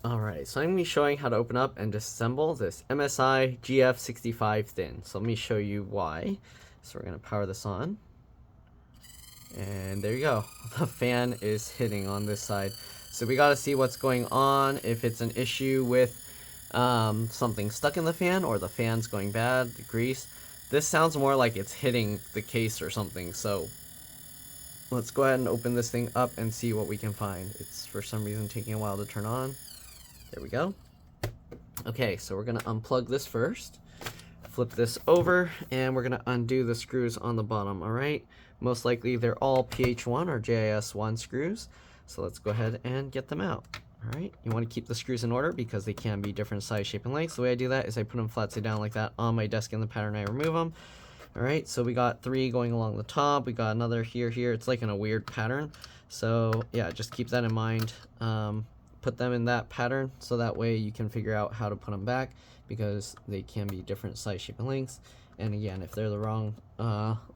Alright, so I'm going to be showing how to open up and disassemble this MSI GF65 thin. So let me show you why. So we're going to power this on. And there you go. The fan is hitting on this side. So we got to see what's going on, if it's an issue with something stuck in the fan or the fan's going bad, the grease. This sounds more like it's hitting the case or something. So let's go ahead and open this thing up and see what we can find. It's for some reason taking a while to turn on. There we go. Okay, so we're gonna unplug this first, flip this over, and we're gonna undo the screws on the bottom, all right? Most likely they're all PH1 or JIS1 screws, so let's go ahead and get them out, all right? You wanna keep the screws in order because they can be different size, shape, and lengths. The way I do that is I put them flat side down like that on my desk in the pattern, I remove them. All right, so we got 3 going along the top, we got another here, it's like in a weird pattern. So yeah, just keep that in mind. Put them in that pattern so that way you can figure out how to put them back because they can be different size, shape, and lengths. And again, if they're the wrong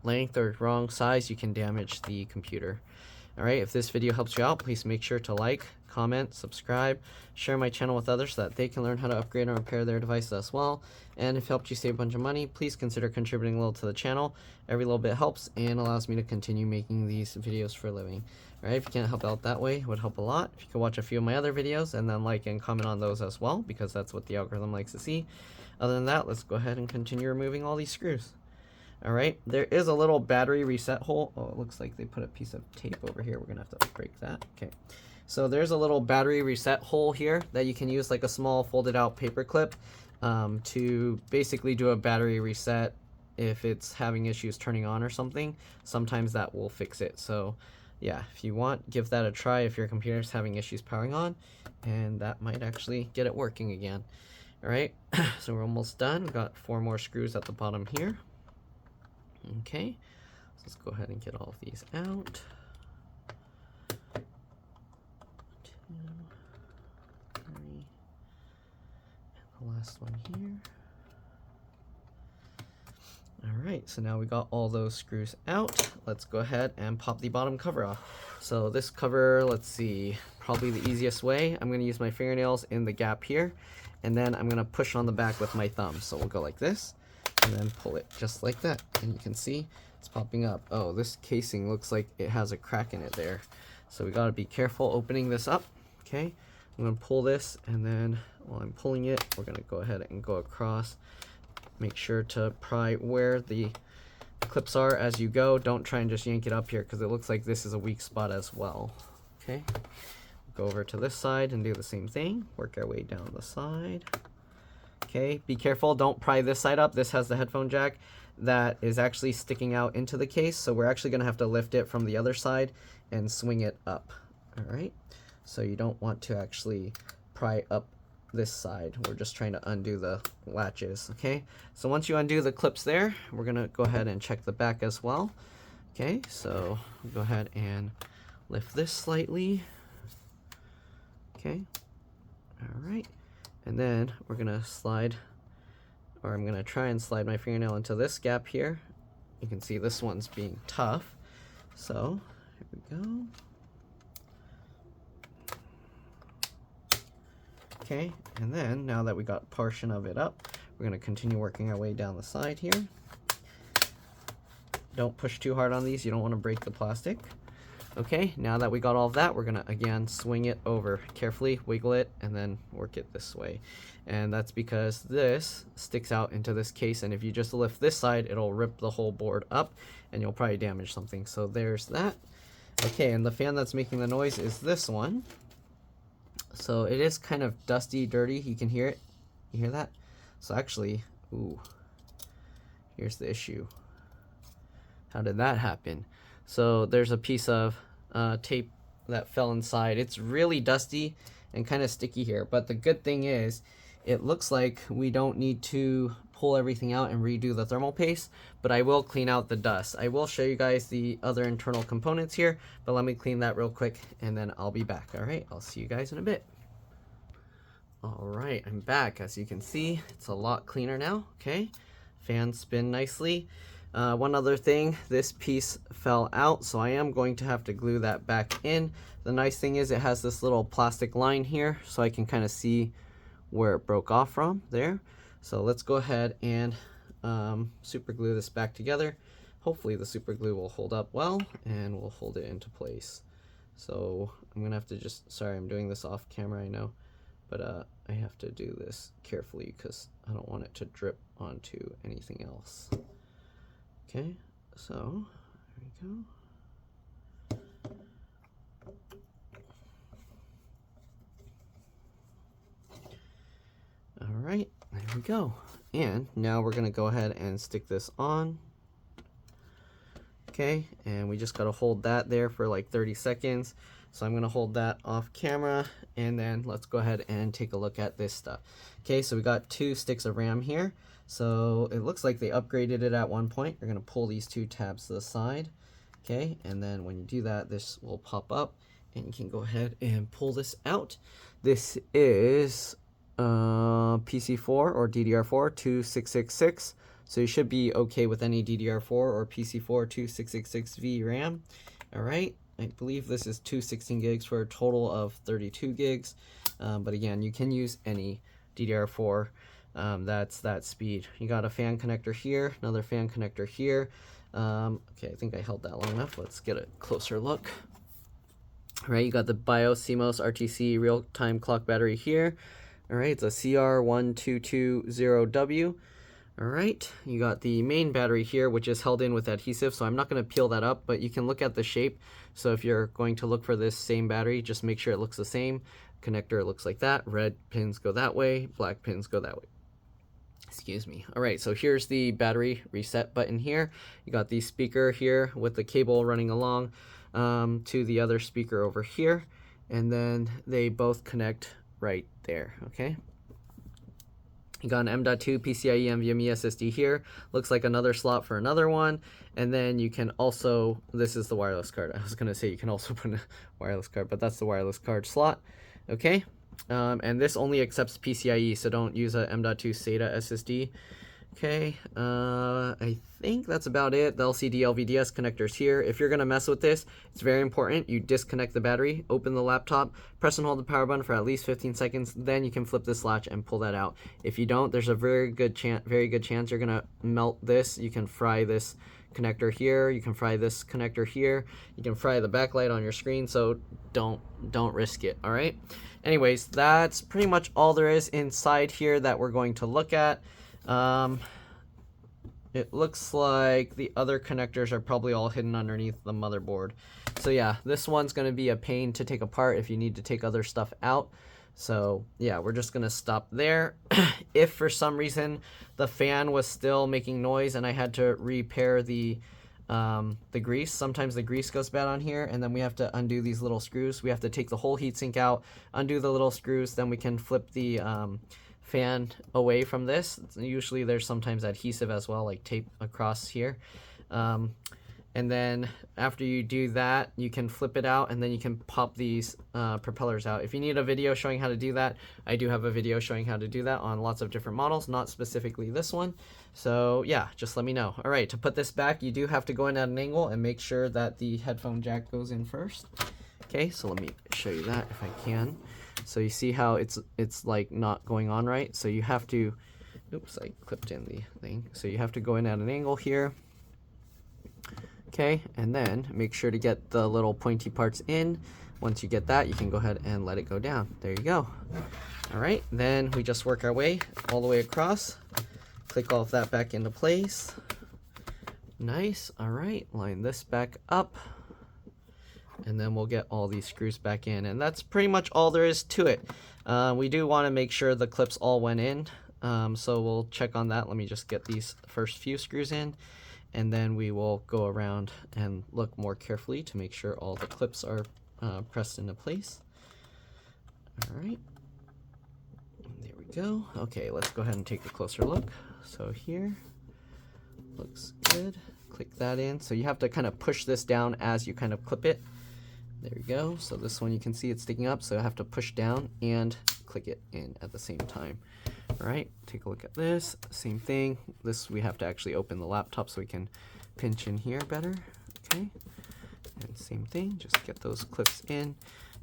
length or wrong size, you can damage the computer. Alright, if this video helps you out, please make sure to like, comment, subscribe, share my channel with others so that they can learn how to upgrade and repair their devices as well. And if it helped you save a bunch of money, please consider contributing a little to the channel. Every little bit helps and allows me to continue making these videos for a living. Alright, if you can't help out that way, it would help a lot. If you could watch a few of my other videos and then like and comment on those as well, because that's what the algorithm likes to see. Other than that, let's go ahead and continue removing all these screws. Alright, there is a little battery reset hole. Oh, it looks like they put a piece of tape over here. We're going to have to break that. Okay, so there's a little battery reset hole here that you can use like a small folded out paper clip to basically do a battery reset if it's having issues turning on or something. Sometimes that will fix it. So yeah, if you want, give that a try if your computer's having issues powering on, and that might actually get it working again. Alright, so we're almost done. We've got 4 more screws at the bottom here. Okay, so let's go ahead and get all of these out. 2, 3, and the last one here. Alright, so now we got all those screws out. Let's go ahead and pop the bottom cover off. So this cover, let's see, probably the easiest way, I'm going to use my fingernails in the gap here, and then I'm going to push on the back with my thumb. So we'll go like this, and then pull it just like that, and you can see it's popping up. Oh, this casing looks like it has a crack in it there, so we got to be careful opening this up. Okay, I'm going to pull this, and then while I'm pulling it, we're going to go ahead and go across. Make sure to pry where the clips are as you go. Don't try and just yank it up here because it looks like this is a weak spot as well. Okay, go over to this side and do the same thing. Work our way down the side. Okay, be careful, don't pry this side up. This has the headphone jack that is actually sticking out into the case, so we're actually going to have to lift it from the other side and swing it up. Alright, so you don't want to actually pry up this side. We're just trying to undo the latches. Okay, so once you undo the clips there, we're going to go ahead and check the back as well. Okay, so go ahead and lift this slightly. Okay, alright. And then we're going to slide, or I'm going to try and slide my fingernail into this gap here. You can see this one's being tough. So, here we go. Okay, and then now that we got a portion of it up, we're going to continue working our way down the side here. Don't push too hard on these, you don't want to break the plastic. Okay, now that we got all of that, we're going to again swing it over. Carefully wiggle it and then work it this way. And that's because this sticks out into this case, and if you just lift this side, it'll rip the whole board up and you'll probably damage something. So there's that. Okay, and the fan that's making the noise is this one. So it is kind of dusty, dirty. You can hear it. You hear that? So actually, ooh, here's the issue. How did that happen? So there's a piece of tape that fell inside. It's really dusty and kind of sticky here, but the good thing is it looks like we don't need to pull everything out and redo the thermal paste, but I will clean out the dust. I will show you guys the other internal components here, but let me clean that real quick and then I'll be back. All right, I'll see you guys in a bit. All right, I'm back. As you can see, it's a lot cleaner now. Okay, fans spin nicely. One other thing, this piece fell out, so I am going to have to glue that back in. The nice thing is it has this little plastic line here, so I can kind of see where it broke off from there. So let's go ahead and super glue this back together. Hopefully the super glue will hold up well and we'll hold it into place. So I'm gonna have to just, sorry, I'm doing this off camera, I know, but I have to do this carefully because I don't want it to drip onto anything else. Okay, so there we go. All right, there we go. And now we're gonna go ahead and stick this on. Okay, and we just gotta hold that there for like 30 seconds. So I'm gonna hold that off camera, and then let's go ahead and take a look at this stuff. Okay, so we got 2 sticks of RAM here. So it looks like they upgraded it at one point. You're gonna pull these 2 tabs to the side. Okay, and then when you do that, this will pop up and you can go ahead and pull this out. This is PC4 or DDR4 2666. So you should be okay with any DDR4 or PC4 2666V RAM. All right, I believe this is 216 gigs for a total of 32 gigs. But again, you can use any DDR4. That's that speed. You got a fan connector here, another fan connector here. Okay, I think I held that long enough. Let's get a closer look. All right, you got the BIOS CMOS RTC real-time clock battery here. All right, it's a CR1220W. All right, you got the main battery here, which is held in with adhesive, so I'm not going to peel that up, but you can look at the shape. So if you're going to look for this same battery, just make sure it looks the same. Connector looks like that. Red pins go that way, black pins go that way. Excuse me. All right, so here's the battery reset button here. You got the speaker here with the cable running along to the other speaker over here, and then they both connect right there. Okay, you got an M.2 PCIe NVMe SSD here. Looks like another slot for another one, and then you can also, this is the wireless card. I was gonna say you can also put a wireless card, but that's the wireless card slot. Okay, and this only accepts PCIe, so don't use a M.2 SATA SSD. Okay, I think that's about it. The LCD LVDS connectors here. If you're gonna mess with this, it's very important you disconnect the battery, open the laptop, press and hold the power button for at least 15 seconds, then you can flip this latch and pull that out. If you don't, there's a very good chance you're gonna melt this. You can fry this connector here, you can fry this connector here, you can fry the backlight on your screen, so don't risk it. All right, anyways, that's pretty much all there is inside here that we're going to look at. It looks like the other connectors are probably all hidden underneath the motherboard. So yeah, this one's going to be a pain to take apart if you need to take other stuff out. So yeah, we're just going to stop there. If for some reason the fan was still making noise and I had to repair the grease, sometimes the grease goes bad on here, and then we have to undo these little screws. We have to take the whole heatsink out, undo the little screws, then we can flip the fan away from this. Usually there's sometimes adhesive as well, like tape across here. And then after you do that, you can flip it out and then you can pop these propellers out. If you need a video showing how to do that, I do have a video showing how to do that on lots of different models, not specifically this one. So yeah, just let me know. All right, to put this back, you do have to go in at an angle and make sure that the headphone jack goes in first. Okay, so let me show you that if I can. So you see how it's like not going on right. So you have to, oops, I clipped in the thing. So you have to go in at an angle here. Okay, and then make sure to get the little pointy parts in. Once you get that, you can go ahead and let it go down. There you go. All right, then we just work our way all the way across. Click all of that back into place. Nice. All right, line this back up. And then we'll get all these screws back in, and that's pretty much all there is to it. We do want to make sure the clips all went in, so we'll check on that. Let me just get these first few screws in, and then we will go around and look more carefully to make sure all the clips are pressed into place. All right, there we go. Okay, let's go ahead and take a closer look. So here, looks good. Click that in. So you have to kind of push this down as you kind of clip it. There we go. So this one you can see it's sticking up, so I have to push down and click it in at the same time. All right, take a look at this. Same thing. This we have to actually open the laptop so we can pinch in here better. Okay, and same thing, just get those clips in.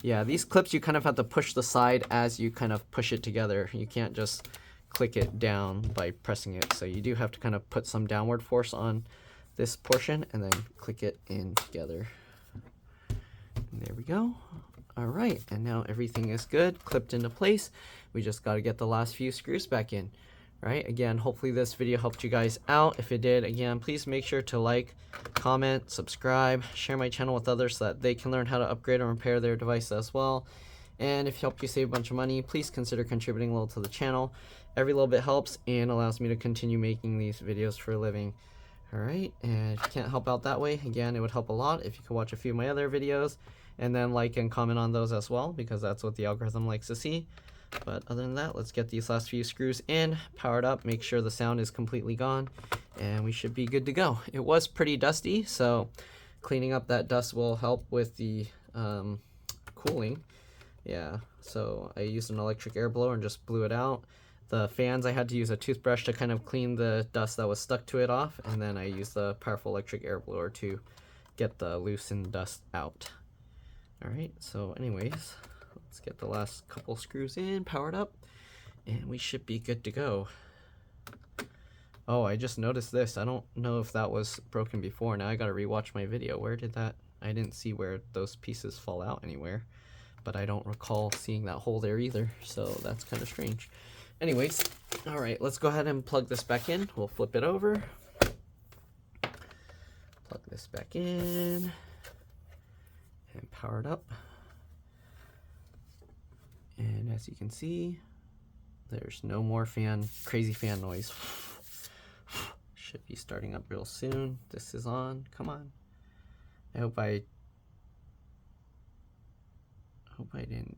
Yeah, these clips you kind of have to push the side as you kind of push it together. You can't just click it down by pressing it. So you do have to kind of put some downward force on this portion and then click it in together. And there we go. All right, and now everything is good, clipped into place. We just got to get the last few screws back in. All right, again, hopefully this video helped you guys out. If it did, again, please make sure to like, comment, subscribe, share my channel with others so that they can learn how to upgrade and repair their device as well. And if it helped you save a bunch of money, please consider contributing a little to the channel. Every little bit helps and allows me to continue making these videos for a living. All right, and if you can't help out that way, again, it would help a lot if you could watch a few of my other videos and then like and comment on those as well, because that's what the algorithm likes to see. But other than that, let's get these last few screws in, powered up, make sure the sound is completely gone, and we should be good to go. It was pretty dusty, so cleaning up that dust will help with the cooling. Yeah, so I used an electric air blower and just blew it out. The fans, I had to use a toothbrush to kind of clean the dust that was stuck to it off, and then I used the powerful electric air blower to get the loosened dust out. Alright, so anyways, let's get the last couple screws in, powered up, and we should be good to go. Oh, I just noticed this. I don't know if that was broken before. Now I gotta rewatch my video. Where did that... I didn't see where those pieces fall out anywhere, but I don't recall seeing that hole there either, so that's kind of strange. Anyways, alright, let's go ahead and plug this back in. We'll flip it over. Plug this back in. And power it up. And as you can see, there's no more crazy fan noise. Should be starting up real soon. This is on. Come on. I hope I didn't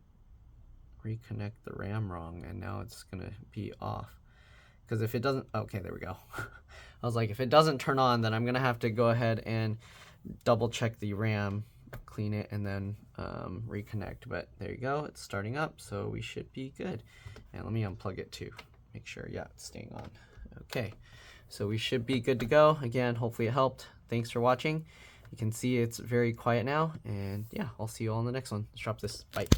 reconnect the RAM wrong and now it's gonna be off. Because if it doesn't, okay, there we go. I was like, if it doesn't turn on, then I'm gonna have to go ahead and double check the RAM, clean it, and then reconnect. But there you go, it's starting up, so we should be good. And let me unplug it too, make sure, yeah, it's staying on. Okay, so we should be good to go. Again, hopefully it helped. Thanks for watching. You can see it's very quiet now, and yeah, I'll see you all in the next one. Let's drop this. Bye.